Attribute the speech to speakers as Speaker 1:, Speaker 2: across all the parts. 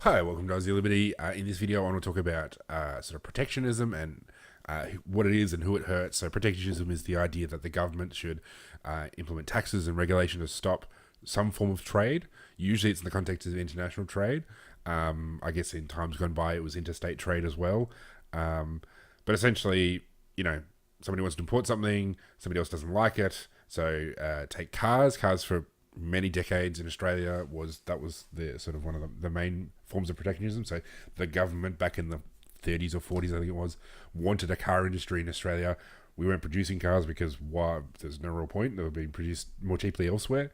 Speaker 1: Hi, welcome to Aussie Liberty. In this video, I want to talk about sort of protectionism and what it is and who it hurts. So protectionism is the idea that the government should implement taxes and regulation to stop some form of trade. Usually it's in the context of international trade. I guess in times gone by, it was interstate trade as well. But essentially, somebody wants to import something, somebody else doesn't like it. So take cars. Cars for many decades in Australia was the sort of one of the main forms of protectionism. So the government back in the 30s or 40s, I think it was, wanted a car industry in Australia. We weren't producing cars because there's no real point. They were being produced more cheaply elsewhere.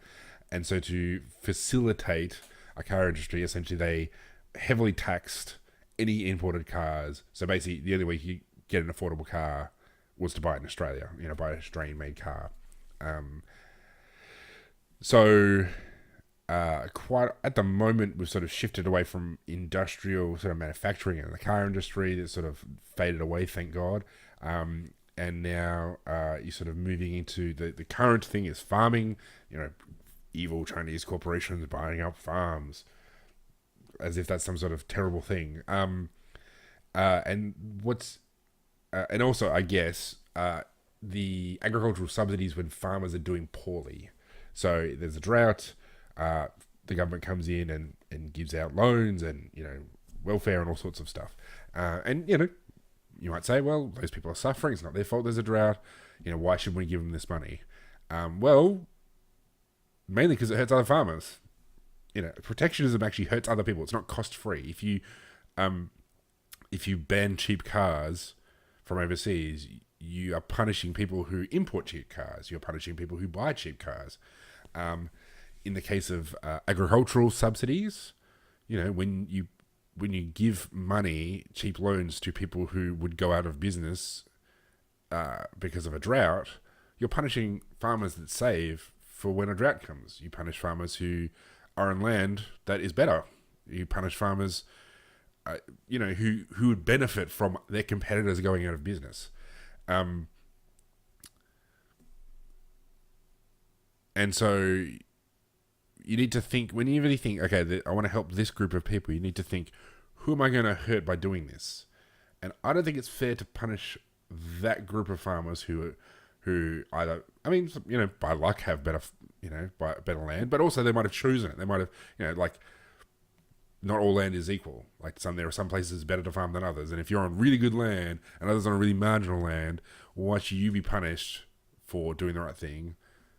Speaker 1: And so to facilitate a car industry, essentially they heavily taxed any imported cars. So basically the only way you get an affordable car was to buy it in Australia, buy an Australian made car. So quite at the moment, we've sort of shifted away from industrial sort of manufacturing and the car industry that sort of faded away, thank God. And now you're sort of moving into the current thing is farming, evil Chinese corporations buying up farms as if that's some sort of terrible thing. And also, I guess, the agricultural subsidies when farmers are doing poorly. So there's a drought, the government comes in and gives out loans and, welfare and all sorts of stuff. And, you might say, well, those people are suffering. It's not their fault there's a drought. Why should we give them this money? Well, mainly because it hurts other farmers. Protectionism actually hurts other people. It's not cost-free. If you ban cheap cars from overseas, you are punishing people who import cheap cars. You're punishing people who buy cheap cars. In the case of agricultural subsidies, when you give money, cheap loans to people who would go out of business because of a drought, you're punishing farmers that save for when a drought comes. You punish farmers who are on land that is better. You punish farmers, who would benefit from their competitors going out of business. And so you need to think, when you really think, okay, I want to help this group of people, you need to think, who am I going to hurt by doing this? And I don't think it's fair to punish that group of farmers who either, by luck have better land, but also they might have chosen it. They might have, not all land is equal. There are some places better to farm than others. And if you're on really good land and others on really marginal land, why should you be punished for doing the right thing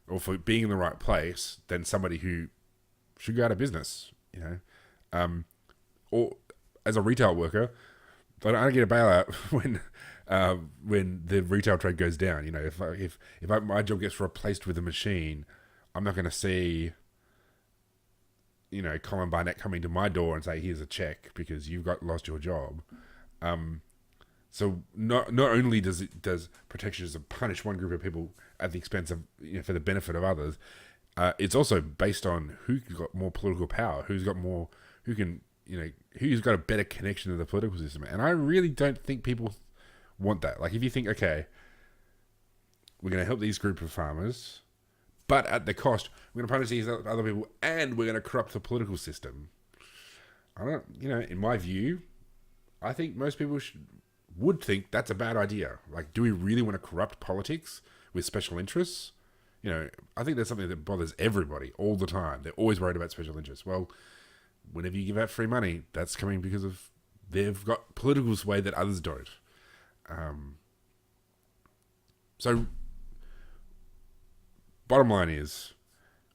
Speaker 1: or for being in the right place than somebody who should go out of business? Or as a retail worker, I don't get a bailout when the retail trade goes down. If my job gets replaced with a machine, I'm not going to see Colin Barnett coming to my door and say, here's a check because you've lost your job. So not only does protectionism punish one group of people at the expense of, for the benefit of others, it's also based on who's got more political power, who's got a better connection to the political system. And I really don't think people want that. If you think, okay, we're going to help these group of farmers, but at the cost, we're going to punish these other people and we're going to corrupt the political system. In my view, I think most people would think that's a bad idea. Do we really want to corrupt politics with special interests? I think that's something that bothers everybody all the time. They're always worried about special interests. Well, whenever you give out free money, that's coming because of they've got political sway that others don't. So, bottom line is,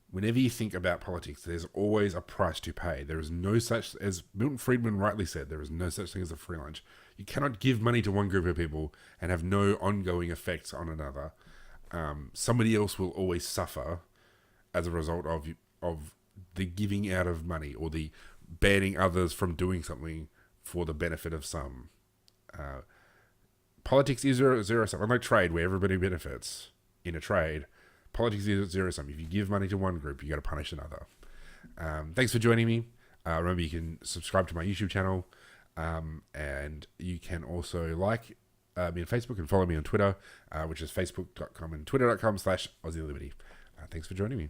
Speaker 1: whenever you think about politics, there's always a price to pay. There is no such, as Milton Friedman rightly said, there is no such thing as a free lunch. You cannot give money to one group of people and have no ongoing effects on another. Somebody else will always suffer as a result of the giving out of money or the banning others from doing something for the benefit of some. Politics is zero-sum. Unlike trade, where everybody benefits in a trade, politics is zero-sum. If you give money to one group, you got to punish another. Thanks for joining me. Remember, you can subscribe to my YouTube channel, and you can also like me on Facebook and follow me on Twitter, which is facebook.com and twitter.com/AussieLiberty. Thanks for joining me.